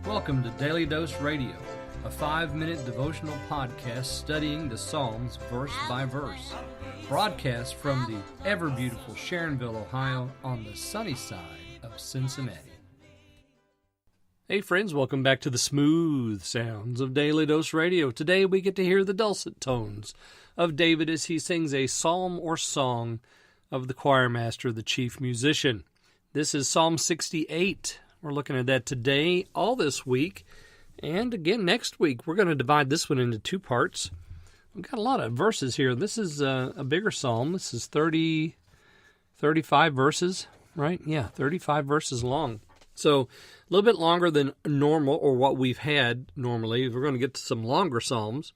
Welcome to Daily Dose Radio, a 5-minute devotional podcast studying the Psalms verse by verse. Broadcast from the ever-beautiful Sharonville, Ohio, on the sunny side of Cincinnati. Hey friends, welcome back to the smooth sounds of Daily Dose Radio. Today we get to hear the dulcet tones of David as he sings a psalm or song of the choir master, the chief musician. This is Psalm 68. We're looking at that today, all this week, and again next week. We're going to divide this one into two parts. We've got a lot of verses here. This is a bigger psalm. This is 35 verses, right? Yeah, 35 verses long. So a little bit longer than normal, or what we've had normally. We're going to get to some longer psalms,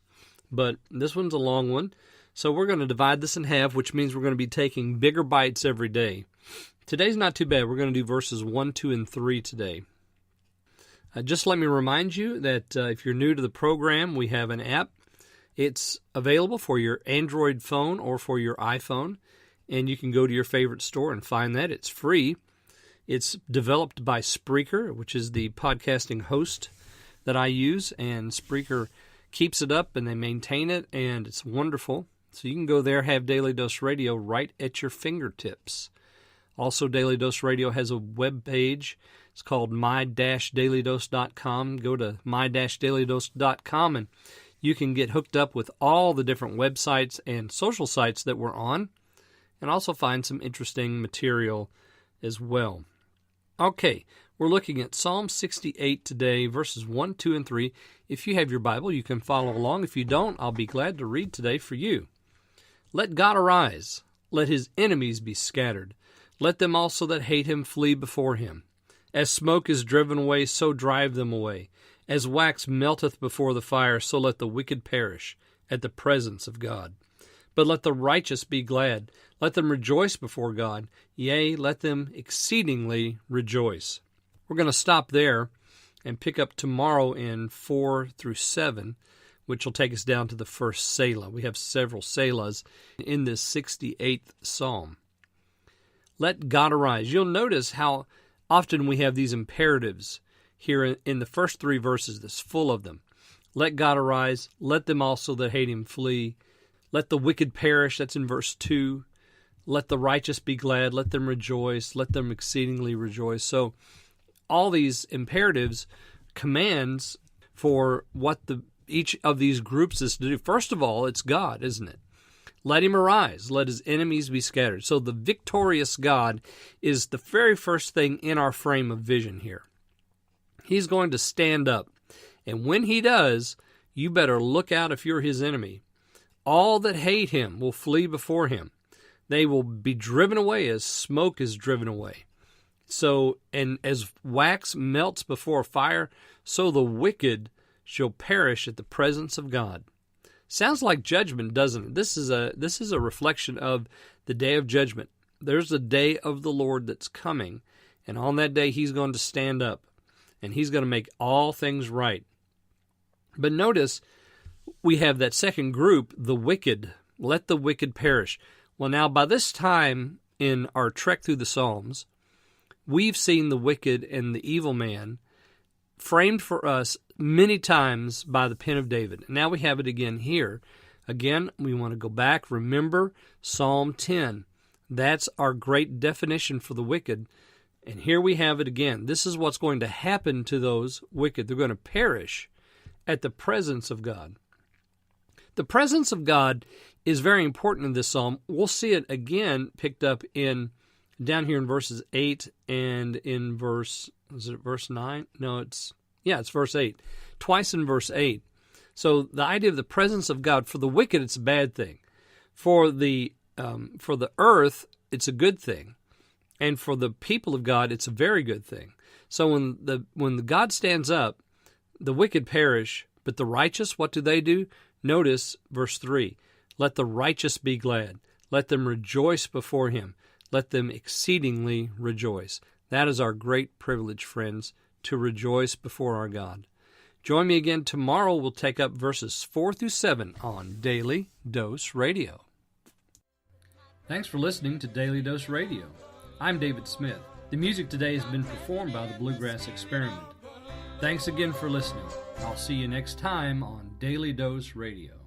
but this one's a long one. So we're going to divide this in half, which means we're going to be taking bigger bites every day. Today's not too bad. We're going to do verses 1, 2, and 3 today. Just let me remind you that if you're new to the program, we have an app. It's available for your Android phone or for your iPhone, and you can go to your favorite store and find that. It's free. It's developed by Spreaker, which is the podcasting host that I use, and Spreaker keeps it up and they maintain it, and it's wonderful. So you can go there, have Daily Dose Radio right at your fingertips. Also, Daily Dose Radio has a web page. It's called my-dailydose.com. Go to my-dailydose.com and you can get hooked up with all the different websites and social sites that we're on, and also find some interesting material as well. Okay, we're looking at Psalm 68 today, verses 1, 2, and 3. If you have your Bible, you can follow along. If you don't, I'll be glad to read today for you. Let God arise. Let his enemies be scattered. Let them also that hate him flee before him. As smoke is driven away, so drive them away. As wax melteth before the fire, so let the wicked perish at the presence of God. But let the righteous be glad. Let them rejoice before God. Yea, let them exceedingly rejoice. We're going to stop there and pick up tomorrow in 4 through 7, which will take us down to the first Selah. We have several Selahs in this 68th Psalm. Let God arise. You'll notice how often we have these imperatives here in the first 3 verses. That's full of them. Let God arise. Let them also that hate him flee. Let the wicked perish. That's in verse 2. Let the righteous be glad. Let them rejoice. Let them exceedingly rejoice. So all these imperatives, commands for what each of these groups is to do. First of all, it's God, isn't it? Let him arise. Let his enemies be scattered. So the victorious God is the very first thing in our frame of vision here. He's going to stand up. And when he does, you better look out if you're his enemy. All that hate him will flee before him. They will be driven away as smoke is driven away. So, and as wax melts before fire, so the wicked shall perish at the presence of God. Sounds like judgment, doesn't it? This is a reflection of the day of judgment. There's a day of the Lord that's coming, and on that day he's going to stand up, and he's going to make all things right. But notice we have that second group, the wicked. Let the wicked perish. Well, now by this time in our trek through the Psalms, we've seen the wicked and the evil man framed for us many times by the pen of David. Now we have it again here. Again, we want to go back. Remember Psalm 10. That's our great definition for the wicked. And here we have it again. This is what's going to happen to those wicked. They're going to perish at the presence of God. The presence of God is very important in this psalm. We'll see it again picked up down here in verses 8 and in verse 9? No, it's verse 8. Twice in verse 8. So the idea of the presence of God, for the wicked, it's a bad thing. For the earth, it's a good thing. And for the people of God, it's a very good thing. So when the God stands up, the wicked perish, but the righteous, what do? Notice verse 3. Let the righteous be glad. Let them rejoice before him. Let them exceedingly rejoice. That is our great privilege, friends, to rejoice before our God. Join me again tomorrow. We'll take up verses 4 through 7 on Daily Dose Radio. Thanks for listening to Daily Dose Radio. I'm David Smith. The music today has been performed by the Bluegrass Experiment. Thanks again for listening. I'll see you next time on Daily Dose Radio.